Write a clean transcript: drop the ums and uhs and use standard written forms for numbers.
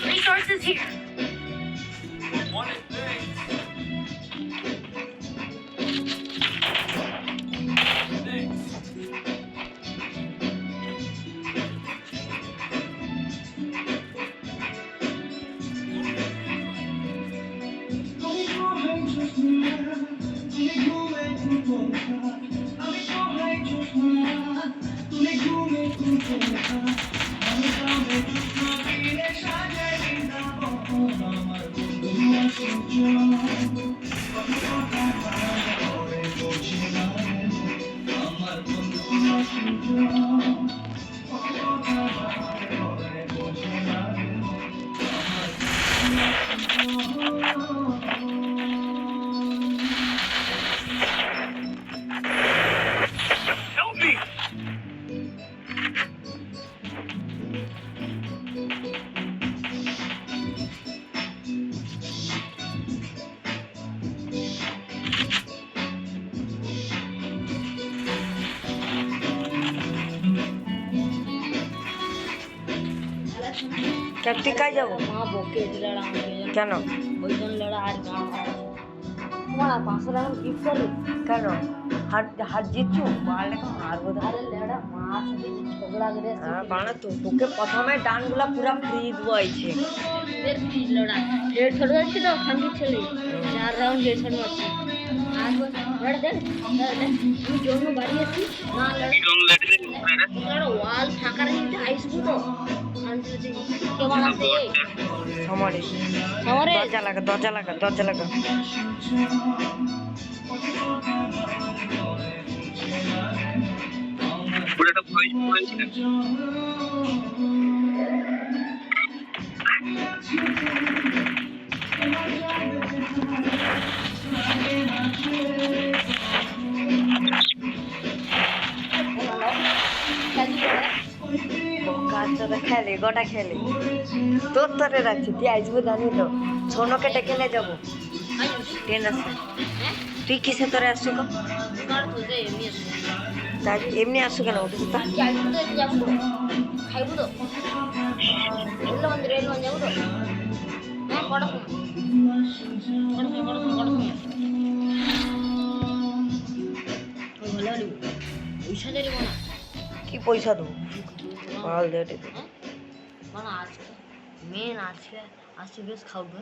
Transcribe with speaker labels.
Speaker 1: Resources here.
Speaker 2: ক্যাপ্টিকায় যাবো
Speaker 3: মা বকে লড়া
Speaker 2: কেন?
Speaker 3: ওই জন্য লড়া আর তোমার 500 টাকা গিফট করো
Speaker 2: কেন হার জিতছু মারলে হারবো
Speaker 3: আরে লড়া মা সাথে ঝগড়া করে
Speaker 2: হ্যাঁ বানা তো তোকে প্রথমে ডানগুলা পুরা ফ্রি দিয়েছে
Speaker 3: এর কি লড়া হেড শট যাচ্ছে তো খান্ডি ছেলে 4 রাউন্ড হেড শট মারছে আর লড়া দেখ তুই জন্য বাড়ি আছিস না লড়া ওয়াল ফাঁকা রেখে আইসবো তো কেমন আছে
Speaker 2: সমারে
Speaker 3: সমারে
Speaker 2: দরজা লাগা কাজটা খেলে গোটা খেলে তোর তরে রাখছি তুই আসবো জানি তো ছোনকে ডেকে নিয়ে যাবো ট্রেন আসছে তুই কিসে তোরে আসছো তো তাই এমনি আসছো কেন উঠে তো
Speaker 3: খাইবো তো রেল মন্দির যাবো তো হ্যাঁ কটা সময় পয়সা দেবো না
Speaker 2: কি পয়সা দেবো পাল দেটে
Speaker 3: মানে আজকে মেন আজকে বেশ খাওয়াবে